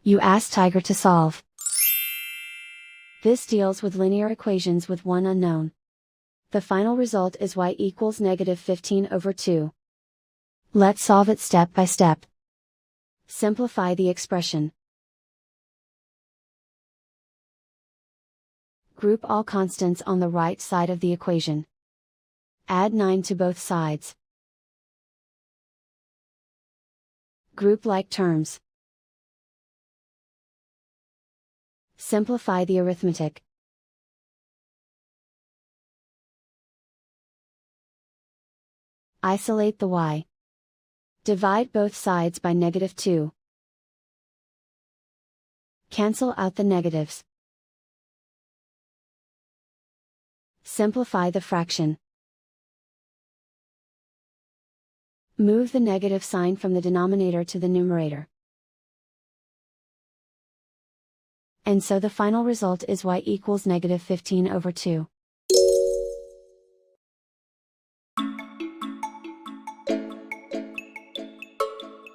You ask Tiger to solve. This deals with linear equations with one unknown. The final result is y equals -15/2. Let's solve it step by step. Simplify the expression. Group all constants on the right side of the equation. Add 9 to both sides. Group like terms. Simplify the arithmetic. Isolate the y. Divide both sides by -2. Cancel out the negatives. Simplify the fraction. Move the negative sign from the denominator to the numerator. And so the final result is y equals -15/2.